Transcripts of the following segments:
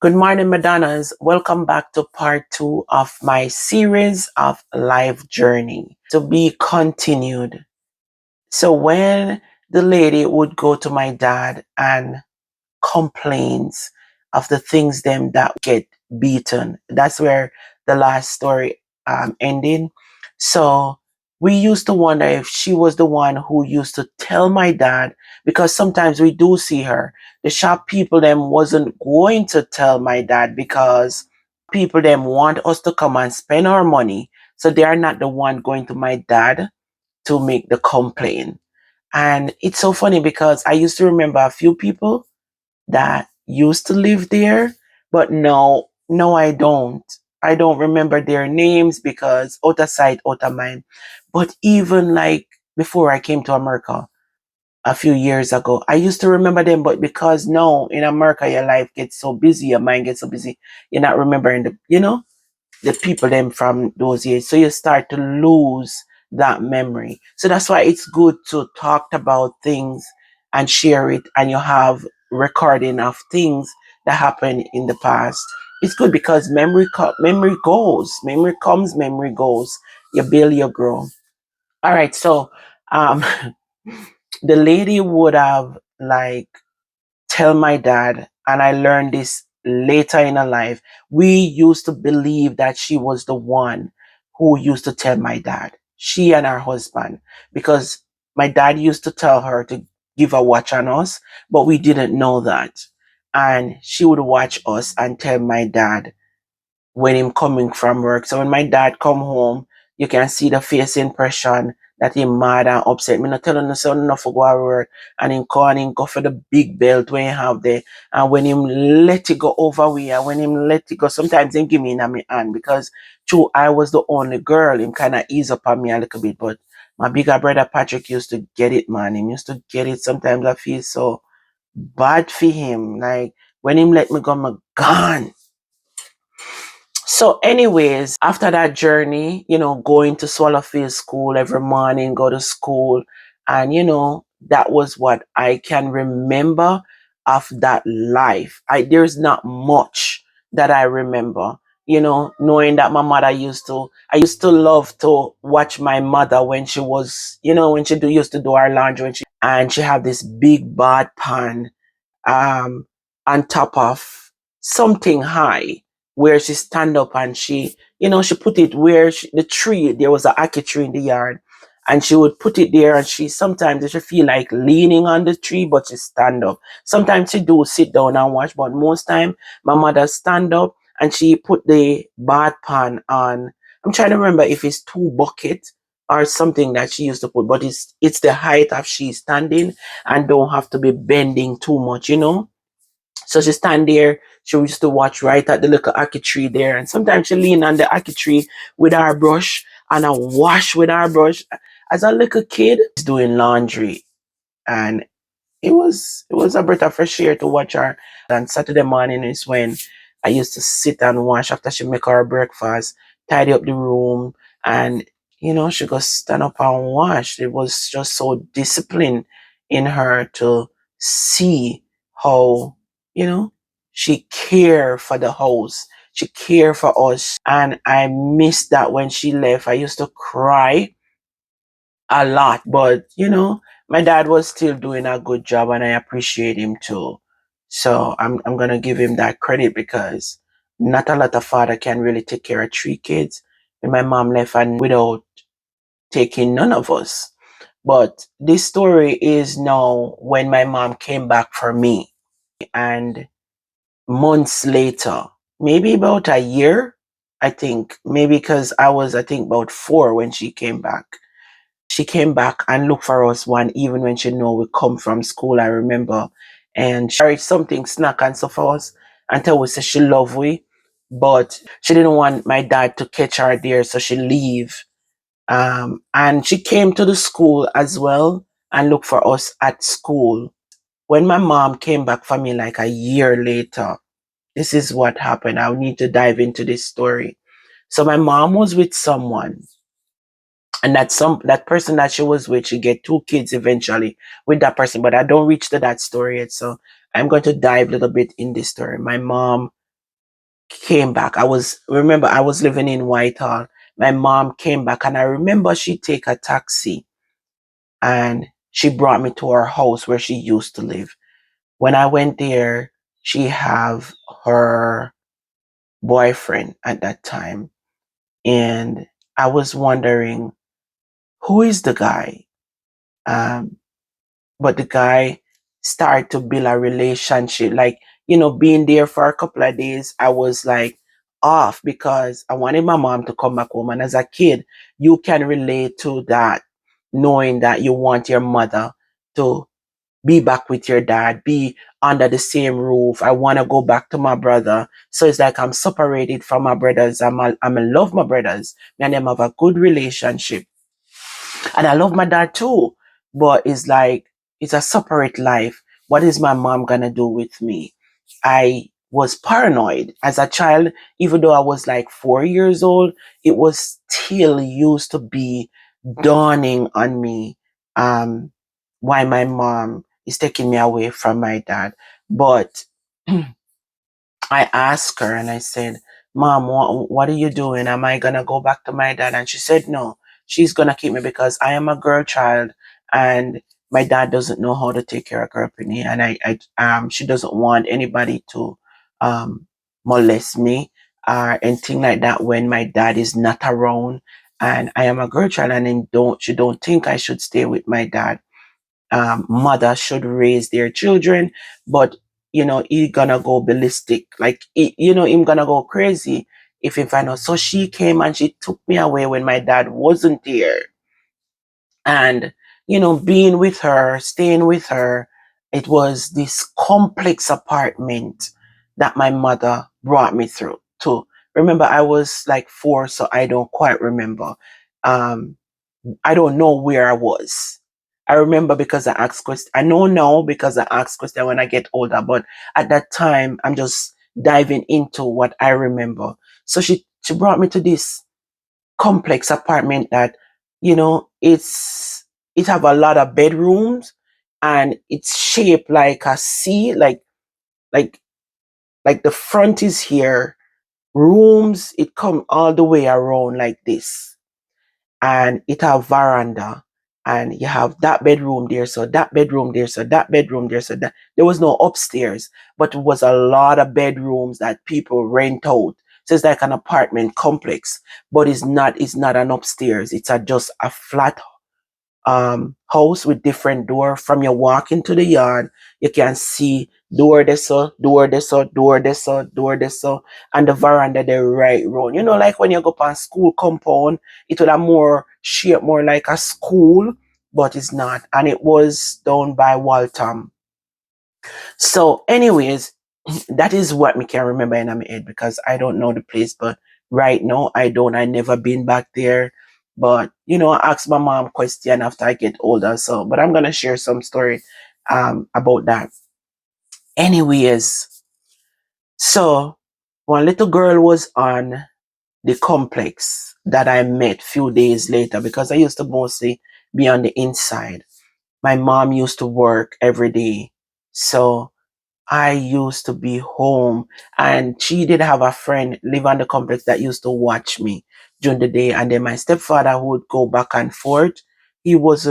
Good morning, Madonnas. Welcome back to part two of my series of life journey to be continued. So when the lady would go to my dad and complains of the things them that get beaten, that's where the last story ended. So we used to wonder if she was the one who used to tell my dad, because sometimes we do see her. The shop people them wasn't going to tell my dad because people them want us to come and spend our money. So they are not the one going to my dad to make the complaint. And it's so funny because I used to remember a few people that used to live there, but no, I don't. I don't remember their names because out of sight, out of mind. But even like before I came to America a few years ago, I used to remember them, but because no, in America, your life gets so busy, your mind gets so busy, you're not remembering the people them from those years. So you start to lose that memory. So that's why it's good to talk about things and share it, and you have recording of things that happened in the past. It's good because memory goes, memory comes, memory goes. You build, you grow. All right, so um, the lady would have like tell my dad, and I learned this later in her life. We used to believe that she was the one who used to tell my dad, she and her husband, because my dad used to tell her to give a watch on us, but we didn't know that. And she would watch us and tell my dad when him coming from work. So when my dad come home, you can see the face impression that he mad and upset. Me not telling the son enough to go to work, and him call and him go for the big belt when he have there. And when him let it go over we, and when him let it go, sometimes him give me in my hand because true, I was the only girl. Him kind of ease up on me a little bit, but my bigger brother Patrick used to get it, man. Him used to get it. Sometimes I feel so bad for him. Like when him let me go, I'm gone. So, anyways, after that journey, going to Swallowfield School every morning, go to school, and that was what I can remember of that life. There's not much that I remember. Knowing that my mother I used to love to watch my mother when she was, when she used to do her laundry, and she had this big bad pan um, on top of something high where she stand up, and she put it where the tree, there was a ackee tree in the yard, and she would put it there, and sometimes she feel like leaning on the tree, but she stand up. Sometimes she do sit down and watch, but most time my mother stand up and she put the bath pan on. I'm trying to remember if it's two bucket or something that she used to put, but it's the height of she standing and don't have to be bending too much. So she stand there. She used to watch right at the little ackee tree there, and sometimes she lean on the ackee tree with her brush and I wash with her brush. As a little kid, doing laundry, and it was a breath of fresh air to watch her. And Saturday morning is when I used to sit and wash after she make her breakfast, tidy up the room, and she go stand up and wash. It was just so disciplined in her to see how you know she care for the house. She care for us, and I missed that when she left. I used to cry a lot, but my dad was still doing a good job, and I appreciate him too. So I'm gonna give him that credit because not a lot of father can really take care of three kids. And my mom left and without taking none of us. But this story is now when my mom came back for me, and months later, maybe about a year, I think, maybe because I think about 4 when she came back. She came back and looked for us one even when she know we come from school, I remember. And she carried something, snack and stuff for us until we said she love we. But she didn't want my dad to catch her there, so she leave. And she came to the school as well and looked for us at school. When my mom came back for me like a year later, this is what happened. I need to dive into this story. So my mom was with someone, and that person that she was with, she get 2 kids eventually with that person, but I don't reach to that story yet. So I'm going to dive a little bit in this story. My mom came back. Remember, I was living in Whitehall. My mom came back, and I remember she take a taxi and she brought me to her house where she used to live. When I went there, she have her boyfriend at that time. And I was wondering, who is the guy? Um, but the guy started to build a relationship. Like, being there for a couple of days, I was like off because I wanted my mom to come back home. And as a kid, you can relate to that, knowing that you want your mother to be back with your dad, be under the same roof. I want to go back to my brother. So it's like I'm separated from my brothers. I'm in love my brothers. Me and them have a good relationship. And I love my dad too. But it's like, it's a separate life. What is my mom gonna do with me? I was paranoid as a child, even though I was like 4 years old, it was still used to be dawning on me, um, why my mom is taking me away from my dad. But I asked her and I said, Mom, what are you doing? Am I going to go back to my dad? And she said, no, she's going to keep me because I am a girl child and my dad doesn't know how to take care of company. And she doesn't want anybody to um, molest me or anything like that when my dad is not around. And I am a girl child and she don't think I should stay with my dad. Mother should raise their children, but he gonna go ballistic, like him gonna go crazy if he find out. So she came and she took me away when my dad wasn't there, and being with her, staying with her, it was this complex apartment that my mother brought me through to. Remember, I was like 4, so I don't quite remember. um I don't know where I was. I remember because I asked question. I know now because I asked question when I get older, but at that time I'm just diving into what I remember. So she brought me to this complex apartment that, it have a lot of bedrooms and it's shaped like a C, like like the front is here, rooms it come all the way around like this, and it have veranda, and you have that bedroom there, so that bedroom there, so that bedroom there, so that there was no upstairs, but it was a lot of bedrooms that people rent out. So it's like an apartment complex, but it's not an upstairs. It's just a flat house with different door. From your walk into the yard, you can see door this so, door this so, door this so, door this so, and the veranda the right round. Like when you go up on school compound, it would have more shape, more like a school, but it's not. And it was down by Waltham. So, anyways, that is what me can remember in my head because I don't know the place, but right now I don't. I never been back there. But I asked my mom question after I get older. So, but I'm gonna share some story about that. Anyways, so one little girl was on the complex that I met few days later because I used to mostly be on the inside. My mom used to work every day. So I used to be home, and she did have a friend live on the complex that used to watch me during the day. And then my stepfather would go back and forth. He was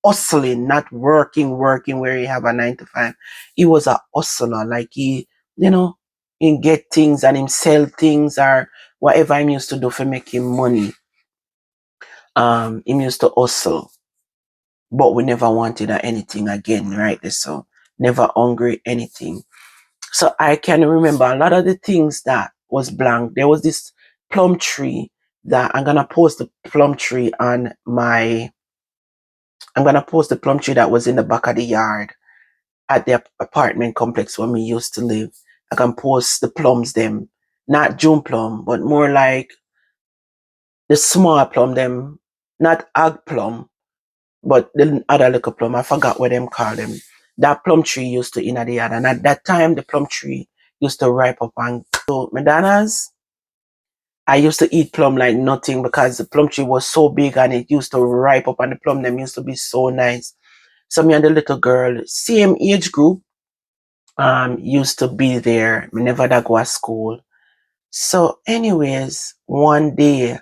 hustling, not working where he have a 9 to 5. He was a hustler, like you know, he get things and him sell things or whatever him used to do for making money. Him used to hustle, but we never wanted anything again, right? So never hungry, anything. So I can remember a lot of the things that was blank. There was this plum tree that I'm gonna post the plum tree that was in the back of the yard at the apartment complex where we used to live. I can post the plums them, not June plum, but more like the small plum them, not ag plum, but the other little plum. I forgot what them call them. That plum tree used to in the yard, and at that time the plum tree used to ripe up and so Madonna's. I used to eat plum like nothing because the plum tree was so big and it used to ripe up and the plum them used to be so nice. So me and the little girl, same age group, used to be there. Me never da go to school. So anyways, one day,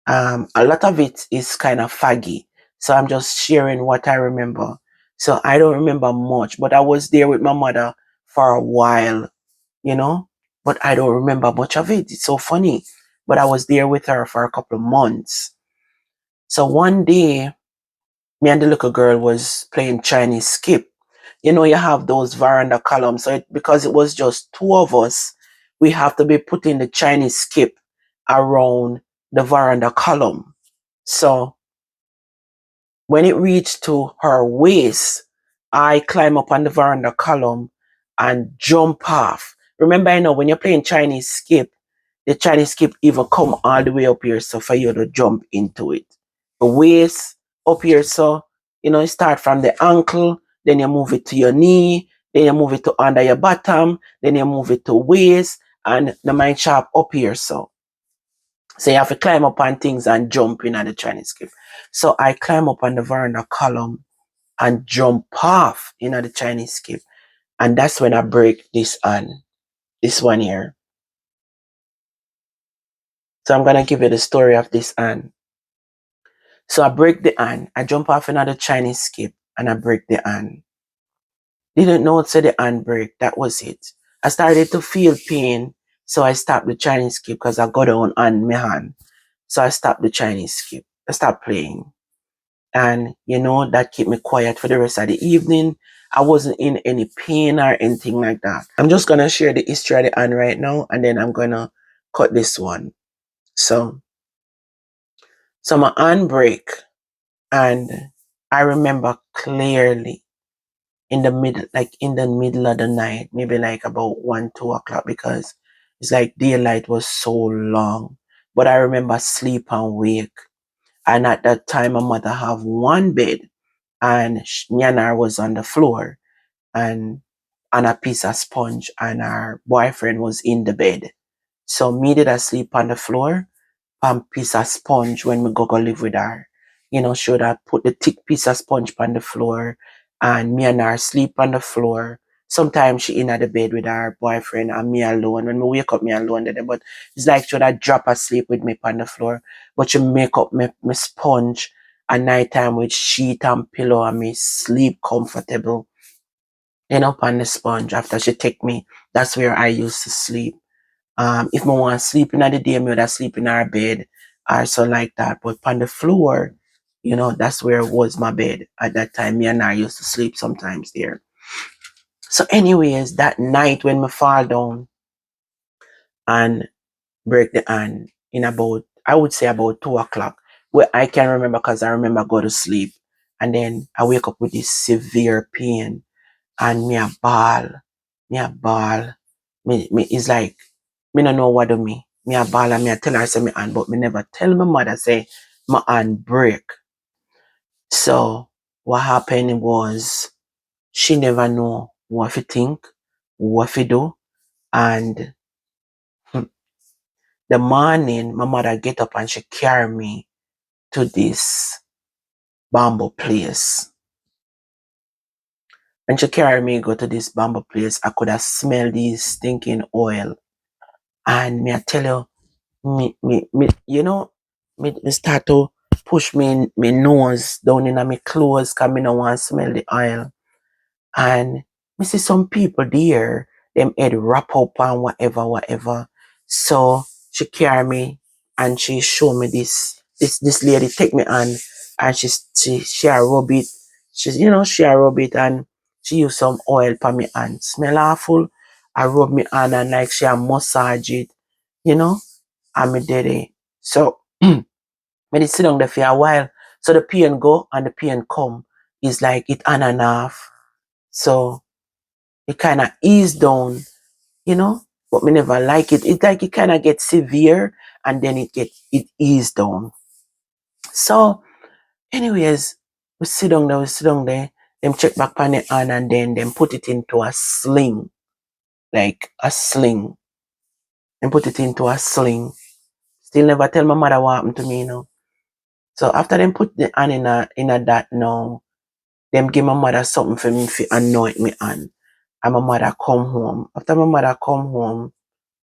a lot of it is kind of foggy. So I'm just sharing what I remember. So I don't remember much, but I was there with my mother for a while, you know, but I don't remember much of it. It's so funny. But I was there with her for a couple of months. So one day, me and the little girl was playing Chinese skip. You know, you have those veranda columns. So because it was just two of us, we have to be putting the Chinese skip around the veranda column. So when it reached to her waist, I climb up on the veranda column and jump off. Remember, I know when you're playing Chinese skip, the Chinese skip even come all the way up here, so for you to jump into it. The waist up here, so you start from the ankle, then you move it to your knee, then you move it to under your bottom, then you move it to waist, and the mind sharp up here, so you have to climb up on things and jump in at the Chinese skip. So I climb up on the veranda column and jump off at the Chinese skip. And that's when I break this this one here. So I'm gonna give you the story of this hand. So I break the hand, I jump off another Chinese skip and I break the hand. Didn't know it said the hand break, that was it. I started to feel pain, so I stopped the Chinese skip because I got down on my hand. So I stopped the Chinese skip. I stopped playing. And that kept me quiet for the rest of the evening. I wasn't in any pain or anything like that. I'm just gonna share the history of the hand right now, and then I'm gonna cut this one. So my hand break, and I remember clearly in the middle of the night, maybe like about 1, 2 o'clock, because it's like daylight was so long. But I remember sleep and wake. And at that time, my mother have one bed, and me and her was on the floor, and on a piece of sponge, and our boyfriend was in the bed. So me did I sleep on the floor on piece of sponge when we go live with her. She would have put the thick piece of sponge on the floor, and me and her sleep on the floor. Sometimes she in at the bed with her boyfriend and me alone. When we wake up, me alone there. But it's like she would have drop asleep with me on the floor. But she make up my sponge at nighttime with sheet and pillow, and me sleep comfortable. On the sponge after she take me. That's where I used to sleep. If I want to sleep in the day, I would sleep in our bed or so like that. But on the floor, that's where it was my bed. At that time, me and I used to sleep sometimes there. So anyways, that night when me fall down and break the hand in about, I would say about 2 o'clock, where I can remember because I remember go to sleep. And then I wake up with this severe pain, and me a ball. Me it's like me no know what do me. Me a ball and me a tell her say me hand, but me never tell my mother say my hand break. So what happened was she never know what to think, what to do, and the morning my mother get up and she carry me to this bamboo place. When she carry me go to this bamboo place, I could have smelled this stinking oil. And me I tell you, me start to push me nose down in my clothes because me no want to smell the oil. And me see some people there, them head wrap up and whatever. So she carry me and she show me this lady take me on, and she a rub it. She a rub it, and she use some oil for me and smell awful. I rub me on and like she a massage it, you know and me did it. So me did sit down there for a while. So the pain go and the pain come. It's like it on and off. So it kind of ease down, you know. But me never like it. It's like it kind of gets severe and then it ease down. So, anyways, we sit down there. Them check back on the hand and then them put it into a sling, like a sling. And put it into a sling. Still never tell my mother what happened to me. So after them put the hand in a that now, them give my mother something for me to anoint me hand. and my mother come home. After my mother come home,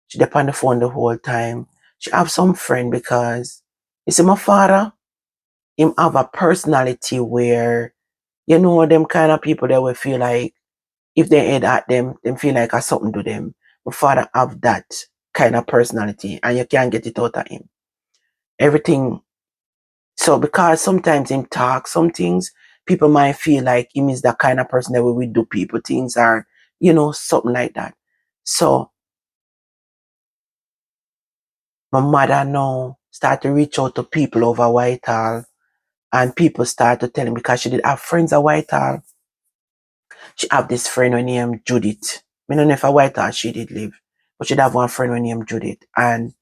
she dep on the phone the whole time. She have some friend because you see my father, him have a personality where you know them kind of people that will feel like if they head at them feel like a something to them. My father have that kind of personality and you can't get it out of him. Everything so because sometimes him talk some things, people might feel like him is the kind of person that will do people things or something like that. So my mother now start to reach out to people over Whitehall and people start to tell him because she did have friends at Whitehall. She have this friend named Judith. I don't know if a Whitehall she did live, but she'd have one friend named Judith and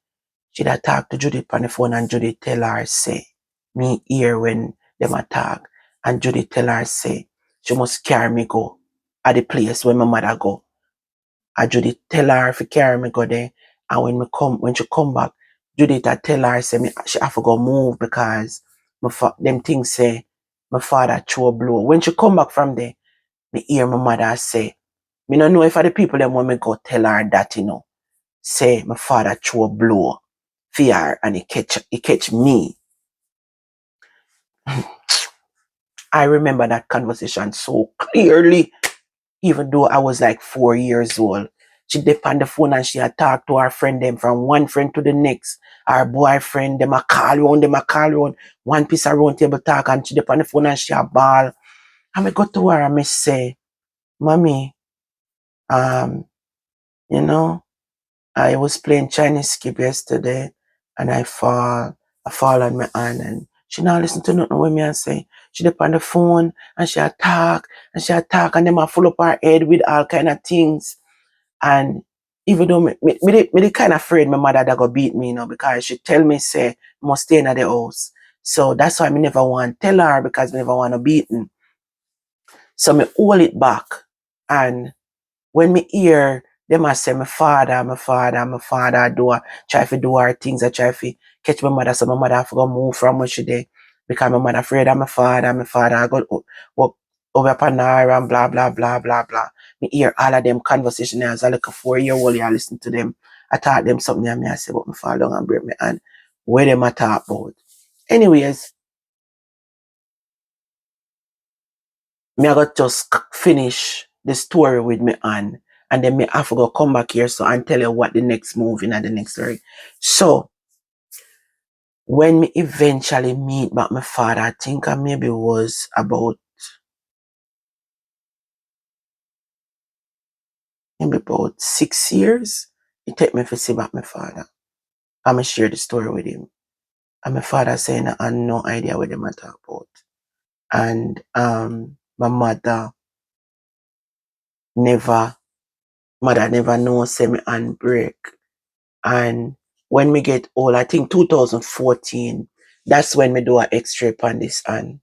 she'd have talked to Judith on the phone and Judith tell her say, me hear when them attack and Judith tell her say, she must carry me go at the place where my mother go. And Judith tell her if carry me go there. And when she come back, Judith I tell her say me she have to go move because them things say my father throw a blow. When she come back from there, me hear my mother say, me no know if the people them want me go tell her that, say my father throw a blow for her and he catch me. I remember that conversation so clearly, even though I was like 4 years old. She dep on the phone and she had talked to her friend them from one friend to the next. Her boyfriend, them a call round, one piece of round table talk and she dep on the phone and she a ball. And I go to her and I say, Mommy, um, you know, I was playing Chinese skip yesterday and I fall on my hand and she not listen to nothing with me and say. She dep on the phone and she attack and them a full up her head with all kind of things. And even though me kind of afraid my mother that go beat me, because she tell me say must stay in the house. So that's why me never want tell her because me never want to beaten. So me hold it back. And when me hear them I say my father try to do her things, I try to catch my mother so my mother have to go move from where she dey because my mother afraid of my father I go walk over upon her and blah blah blah blah blah. Me hear all of them conversation as a like a 4 year old, I listen to them. I taught them something and me I say but me fall down and break my hand. Where them I talk about. Anyways, me I got just finish the story with me and then me have to go come back here so and tell you what the next move in the next story. So when me eventually meet back my father, I think I maybe was about maybe about 6 years. It take me to see back my father. I'm gonna share the story with him. And my father saying I had no idea what they might talk about. And my never mother never know say me hand break. And when we get old, I think 2014, that's when we do an X-ray on this and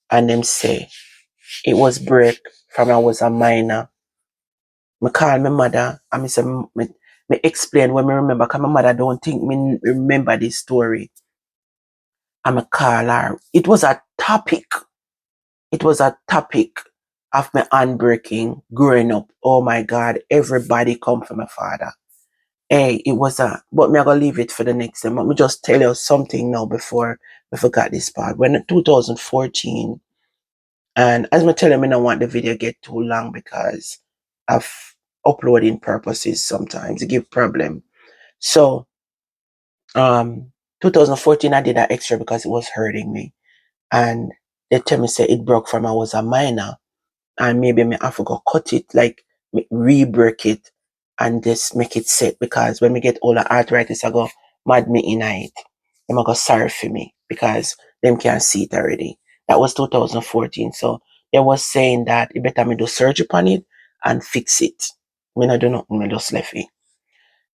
them say it was break from I was a minor. Me call my mother and me say me explain when me remember because my mother don't think me remember this story. And me call her. It was a topic. It was a topic of my hand breaking growing up. Oh my God, everybody come for my father. Hey, it was but me I gonna leave it for the next time. Let me just tell you something now before we forgot this part. When 2014, and as I tell you, I don't want the video get too long because of uploading purposes sometimes it give problem. So 2014 I did that extra because it was hurting me. And they tell me say it broke from I was a minor and maybe me have to go cut it, like re-break it and just make it set because when we get older arthritis I go mad me in it. Them I go sorry for me because them can't see it already. That was 2014. So they was saying that it better me do surgery on it and fix it. Me not do nothing, me just left it.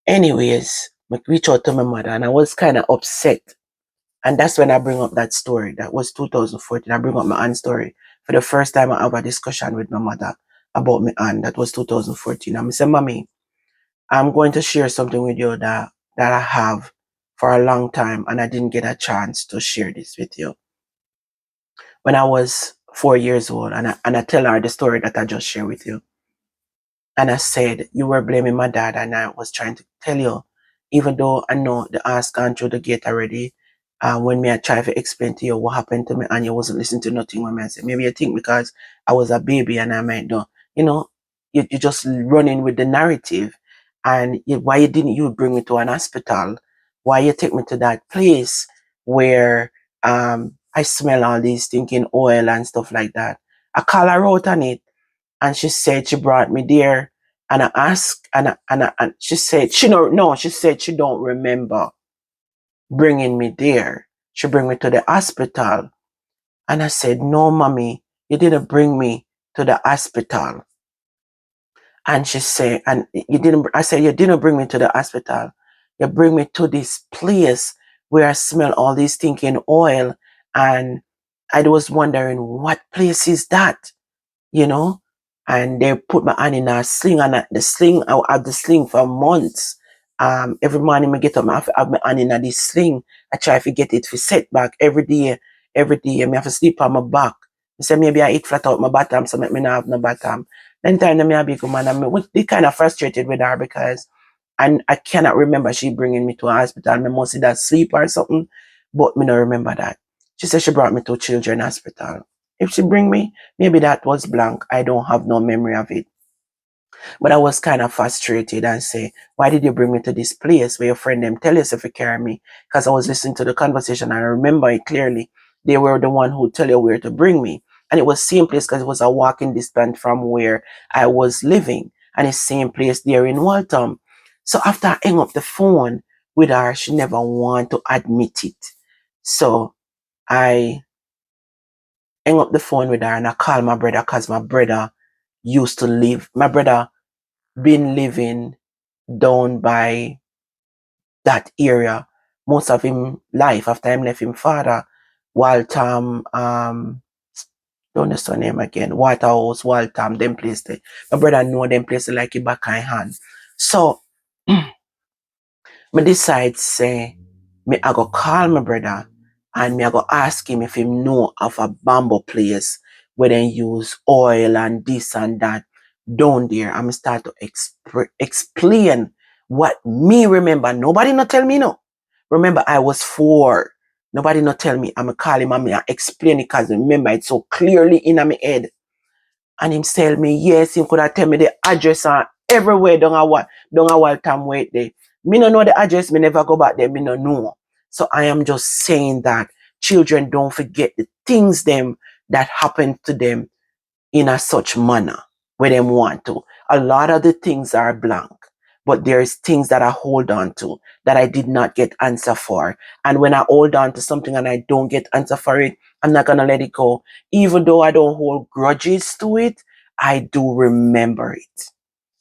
Anyways, I reach out to my mother and I was kind of upset. And that's when I bring up that story. That was 2014. I bring up my aunt's story. For the first time I have a discussion with my mother about my aunt. That was 2014. And I said, Mommy, I'm going to share something with you that I have for a long time and I didn't get a chance to share this with you. When I was 4 years old and I tell her the story that I just shared with you. And I said, you were blaming my dad, and I was trying to tell you, even though I know the ass gone through the gate already, when me I try to explain to you what happened to me and you wasn't listening to nothing when me I said, maybe you think because I was a baby and I might know, you know, you just running with the narrative. And why you didn't you bring me to an hospital? Why you take me to that place where I smell all these stinking oil and stuff like that? I call her out on it, and she said she brought me there. And I asked, and she said she no, she said she don't remember bringing me there. She bring me to the hospital, and I said, no, mommy, you didn't bring me to the hospital. And she said, and you didn't. I said, you didn't bring me to the hospital. You bring me to this place where I smell all this stinking oil, and I was wondering what place is that, you know. And they put my hand in a sling, and the sling, I had the sling for months. Every morning I get up, I have my hand in this sling. I try to get it for set back every day. Every day, I have to sleep on my back. I say maybe I eat flat out my bottom, so make me not have no bottom. Then time I be good man, we kind of frustrated with her because I cannot remember she bringing me to a hospital. I must see that sleep or something, but me not remember that. She said she brought me to children hospital. If she bring me, maybe that was blank. I don't have no memory of it. But I was kind of frustrated and say, why did you bring me to this place where your friend them tell us if you carry me? Because I was listening to the conversation and I remember it clearly. They were the one who tell you where to bring me. And it was same place because it was a walking distance from where I was living. And it's same place there in Waltham. So after I hang up the phone with her, she never want to admit it. So I hang up the phone with her and I call my brother because my brother used to live. My brother been living down by that area most of him life after him left him father. Waltham, don't know the name again. Waterhouse, Waltham, them place there. My brother know them place like it back in hand. So me decide say me I go call my brother and me I go ask him if he know of a bamboo place where they use oil and this and that down there. I'm start to explain what me remember. Nobody not tell me no. Remember I was 4. Nobody not tell me. I'm call him and me I explain it because remember it's so clearly in my head. And him tell me, yes, him could have tell me the address and everywhere down a Waltham way there. Me no know the address, me never go back there, me no know. So I am just saying that children don't forget the things them that happen to them in a such manner where they want to. A lot of the things are blank, but there's things that I hold on to that I did not get answer for. And when I hold on to something and I don't get answer for it, I'm not gonna let it go. Even though I don't hold grudges to it, I do remember it.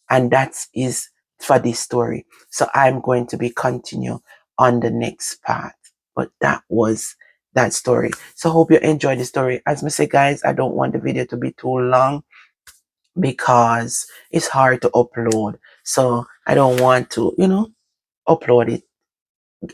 And that is for this story. So I'm going to be continue on the next part. But that was that story. So hope you enjoyed the story. As I say, guys, I don't want the video to be too long because it's hard to upload. So I don't want to, upload it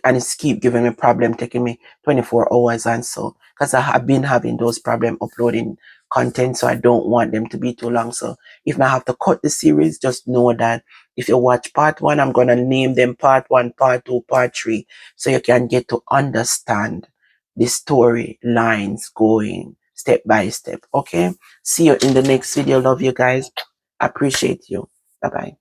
and it's keep giving me problem, taking me 24 hours and so, because I have been having those problem uploading content, so I don't want them to be too long. So if I have to cut the series, just know that if you watch part 1, I'm gonna name them part 1, part 2, part 3, so you can get to understand the story lines going step by step. Okay, see you in the next video. Love you guys, appreciate you. Bye bye.